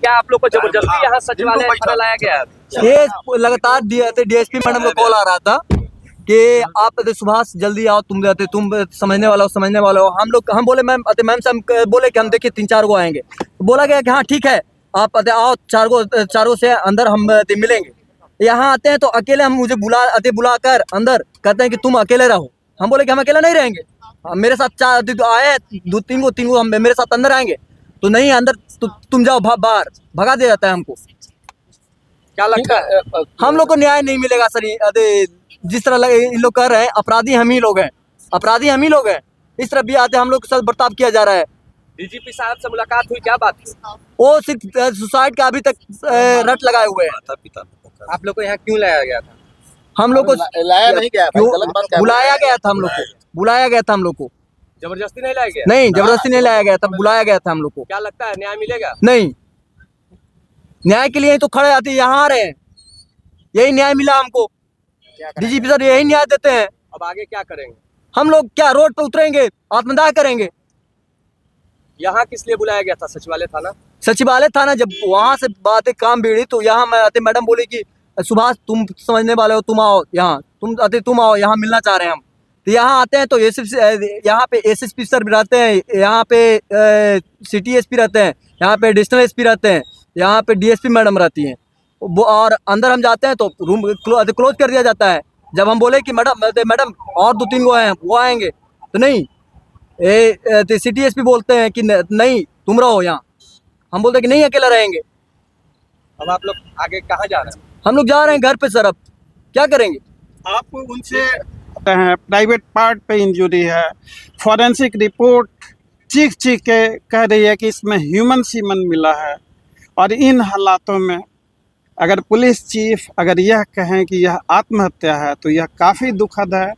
क्या आप लोग को जबरदस्ती यहाँ सचिवालय थाना लाया गया? ये लगातार डीएसपी मैडम को कॉल आ रहा था कि आप सुभाष जल्दी आओ, तुम समझने वाले हो। हम बोले मैम से हम बोले कि हम देखिए 3-4 गो आएंगे। तो बोला गया कि हाँ ठीक है, आप आओ, 4 गो से अंदर हम मिलेंगे। यहाँ आते हैं तो अकेले हम मुझे बुलाकर अंदर कहते हैं कि तुम अकेले रहो। हम बोले कि हम अकेले नहीं रहेंगे, मेरे साथ 4 आए 2-3 गो हम मेरे साथ अंदर आएंगे। तो नहीं अंदर, तो तुम जाओ बाहर, भगा दिया जाता है हमको। क्या लगता है हम लोग को न्याय नहीं मिलेगा सर। जिस तरह इन लोग कह रहे हैं, अपराधी हम ही लोग हैं, इस तरह भी आते हम लोग के साथ बर्ताव किया जा रहा है। डीजीपी साहब से मुलाकात हुई, क्या बात हुई? वो सिर्फ सुसाइड का अभी तक रट लगाए हुए हैं। आप लोग को यहाँ क्यों लाया गया था? हम लोग को लाया नहीं गया, गलत बात क्या? बुलाया गया था हम लोग को, जबरदस्ती नहीं लाया गया? नहीं जबरदस्ती नहीं लाया गया था, बुलाया गया था हम लोग को। क्या लगता है न्याय मिलेगा? नहीं, न्याय के लिए ही तो खड़े आते यहाँ आ रहे हैं, यही न्याय मिला हमको। डीजीपी सर यही न्याय देते हैं। अब आगे क्या करेंगे? हम लोग क्या रोड पे उतरेंगे, आत्मदाह करेंगे। यहाँ किस लिए बुलाया गया था? सचिवालय थाना जब वहाँ से बातें काम बिगड़ी तो यहाँ मैडम बोली कि सुभाष तुम समझने वाले हो, तुम आओ यहाँ, तुम आओ यहाँ, मिलना चाह रहे हैं हम। तो यहाँ आते हैं तो यहाँ पे एसएसपी सर भी रहते हैं, यहाँ पे सिटी एसपी रहते हैं, यहाँ पे एडिशनल एसपी रहते हैं, यहाँ पे डीएसपी मैडम रहती हैं। वो और अंदर हम जाते हैं तो रूम क्लोज कर दिया जाता है। जब हम बोले कि मैडम और 2-3 गो हैं वो आएंगे, तो नहीं, सिटी एसपी बोलते हैं कि नहीं तुम रहो यहाँ। हम बोलते हैं कि नहीं अकेला रहेंगे। अब आप लोग आगे कहाँ जा रहे हैं? हम लोग जा रहे हैं घर पे सर, अब क्या करेंगे? आप उनसे प्राइवेट पार्ट पे इंजरी है, फॉरेंसिक रिपोर्ट चीख के कह रही है कि इसमें ह्यूमन सीमन मिला है। और इन हालातों में अगर पुलिस चीफ अगर यह कहें कि यह आत्महत्या है तो यह काफ़ी दुखद है।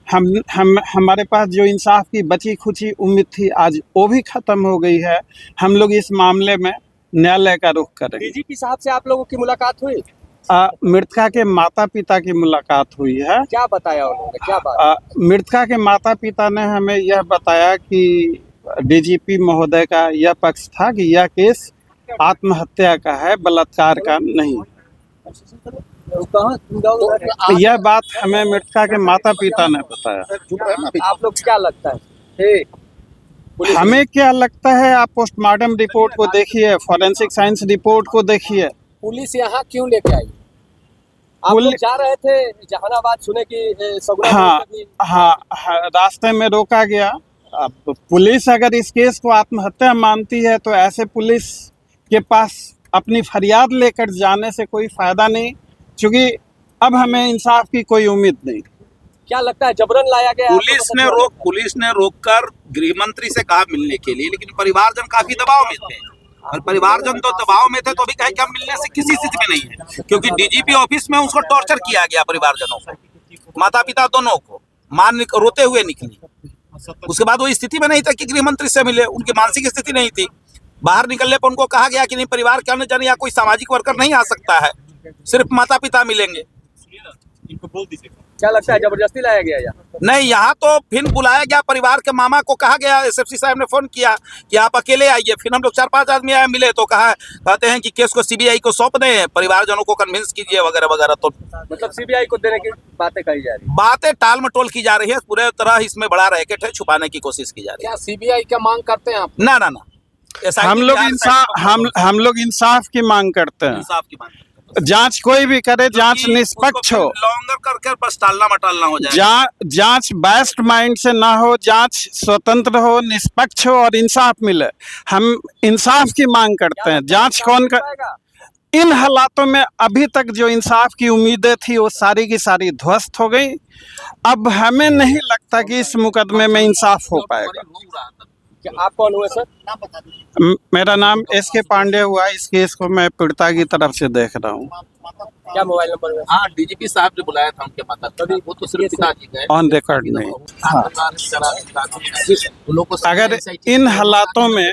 हमारे पास जो इंसाफ की बची खुची उम्मीद थी आज वो भी ख़त्म हो गई है। हम लोग इस मामले में न्यायालय का रुख करेंगे। डीजीपी साहब से आप लोगों की मुलाकात हुई? मृतका के माता पिता की मुलाकात हुई है। क्या बताया उन्होंने, क्या बात? मृतका के माता पिता ने हमें यह बताया कि डीजीपी महोदय का यह पक्ष था कि यह केस आत्महत्या का है, बलात्कार का नहीं। तो यह बात हमें मृतका के माता पिता ने बताया। आप लोग क्या लगता है? हमें क्या लगता है, आप पोस्टमार्टम रिपोर्ट को देखिए, फॉरेंसिक साइंस रिपोर्ट को देखिए। पुलिस यहाँ क्यों लेके आई? आप लोग जा रहे थे जहानाबाद, सुने कि हाँ, रास्ते में रोका गया। अब पुलिस अगर इस केस को आत्महत्या मानती है तो ऐसे पुलिस के पास अपनी फरियाद लेकर जाने से कोई फायदा नहीं, क्योंकि अब हमें इंसाफ की कोई उम्मीद नहीं। क्या लगता है जबरन लाया गया? पुलिस ने रोककर गृह मंत्री से कहा मिलने के लिए, लेकिन परिवारजन काफी दबाव में थे और परिवारजन तो दबाव में थे तो भी कहे कि हम मिलने से किसी स्थिति में नहीं है, क्योंकि डीजीपी ऑफिस में उसको टॉर्चर किया गया परिवारजनों को, माता पिता दोनों को। मां रोते हुए निकली, उसके बाद वो स्थिति में नहीं था कि गृह मंत्री से मिले, उनकी मानसिक स्थिति नहीं थी। बाहर निकलने पर उनको कहा गया कि नहीं, परिवार के अन्य जन या कोई सामाजिक वर्कर नहीं आ सकता है, सिर्फ माता पिता मिलेंगे। क्या लगता है जबरदस्ती लाया गया या नहीं? यहाँ तो फिर बुलाया गया, परिवार के मामा को कहा गया, एसएसपी साहब ने फोन किया कि आप अकेले आइए। फिर हम लोग 4-5 आदमी आए, मिले तो कहते हैं कि केस को सीबीआई को सौंप दें, परिवारजनों को कन्विंस कीजिए वगैरह वगैरह। तो मतलब सीबीआई को देने की बातें कही जा रही है, बातें टाल मटोल की जा रही है, पूरे तरह इसमें बड़ा रैकेट है, छुपाने की कोशिश की जा रही है। क्या सीबीआई क्या मांग करते हैं आप? ना, हम लोग इंसाफ की मांग करते हैं। इंसाफ की मांग, जांच कोई भी करे, जांच निष्पक्ष हो, लॉन्गर करके बस टालना मटालना हो जाए। जांच बायस्ड माइंड से ना हो, जांच स्वतंत्र हो, निष्पक्ष हो और इंसाफ मिले। हम इंसाफ की मांग करते हैं। जांच कौन कर, इन हालातों में अभी तक जो इंसाफ की उम्मीदें थी वो सारी की सारी ध्वस्त हो गई। अब हमें नहीं लगता कि इस मुकदमे में इंसाफ हो पाएगा। आप कौन हुए सर? मेरा नाम एसके पांडे हुआ। इस केस को मैं पीड़िता की तरफ से देख रहा हूँ। क्या मोबाइल नंबर है? हाँ, डीजीपी साहब ने बुलाया था उनके माता पिता, वो तो सिर्फ पिताजी गए, ऑन रिकॉर्ड नहीं। हाँ। अगर इन हालातों में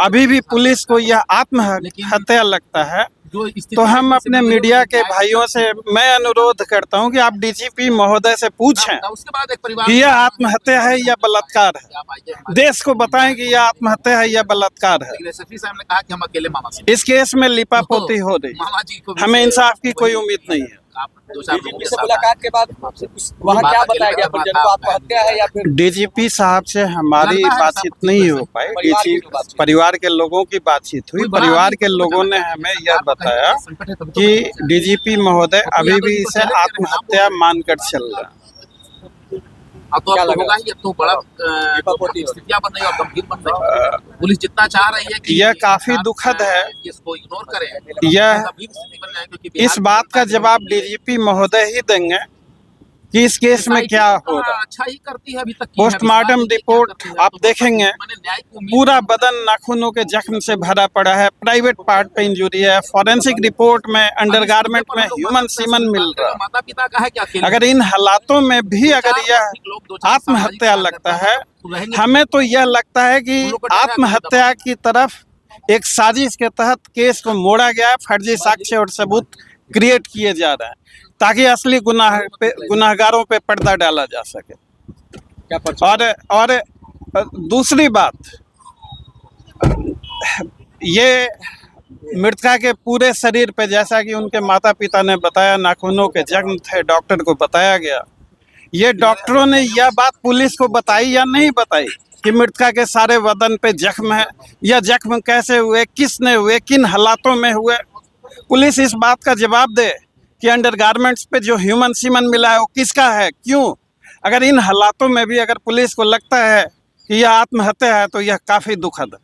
अभी भी पुलिस को यह आत्महत्या लगता है जो स्थिति तो हम है, अपने किसी मीडिया के न्याय- भाइयों से मैं अनुरोध करता हूं कि आप डीजीपी महोदय से पूछें उसके बाद एक परिवार कि यह आत्महत्या है या बलात्कार है, आप आइए हमारे- देश को बताएं कि यह आत्महत्या है या बलात्कार है। लेकिन एसएसपी साहब ने कहा कि हम अकेले मामा से इस केस में लिपापोती हो रही, मामा जी को भी- हमें इंसाफ की कोई उम्मीद नहीं है। आप दो चार लोगों के से साथ मुलाकात के बाद वहाँ क्या बताया गया परिजन को, आत्महत्या है या फिर डीजीपी साहब से हमारी लगता है बातचीत सब नहीं कुछ हो पाई। परिवार की जो बातचीत। परिवार के लोगों की बातचीत हुई। कोई बड़ा परिवार आदमी के को लोगों ने बताया। हमें यह आपको कहीं बताया संकट है तभी तो कि बताया। डीजीपी महोदय तो अभी या तो भी इनको इसे चैलेंज करें, आत्महत्या मानकर चल रहा है। अब तो क्या आपको लग होगा रहा ही, अब तो बड़ा लिपापोती हो रही। स्थितियां बन रही है और गंभीर बन रही है। पुलिस जितना चाह रही है कि यह काफी सरकार, दुखद है। इसको इग्नोर करें, यह गंभीर स्थिति बन जाए, क्योंकि इस बात का जवाब डीजीपी महोदय ही देंगे कि इस केस में क्या हो रहा है। अच्छा ही करती है अभी तक की है, पोस्टमार्टम विस्तार रिपोर्ट करती है, आप तो देखेंगे, मैंने न्याय की उम्मीद पूरा बदन नाखूनों के जख्म से भरा पड़ा है, प्राइवेट पार्ट पे इंजरी है, फॉरेंसिक रिपोर्ट में अंडरगारमेंट में ह्यूमन सीमन मिल रहा है। माता पिता का है क्या अकेले? अगर इन हालातों में भी अगर यह आत्महत्या लगता है, हमें तो यह लगता है कि आत्महत्या की तरफ एक साजिश के तहत केस को मोड़ा गया है, फर्जी साक्ष्य और सबूत क्रिएट किए जा रहे हैं ताकि असली गुनाहगारों पे पर्दा डाला जा सके। क्या पर्चा? और दूसरी बात, ये मृतका के पूरे शरीर पे, जैसा कि उनके माता पिता ने बताया, नाखूनों के जख्म थे, डॉक्टर को बताया गया। ये डॉक्टरों ने यह बात पुलिस को बताई या नहीं बताई कि मृतका के सारे बदन पे जख्म है, या जख्म कैसे हुए, किसने हुए, किन हालातों में हुए। पुलिस इस बात का जवाब दे कि अंडरगारमेंट्स पे जो ह्यूमन सीमन मिला है वो किसका है, क्यों। अगर इन हालातों में भी अगर पुलिस को लगता है कि यह आत्महत्या है तो यह काफ़ी दुखद है।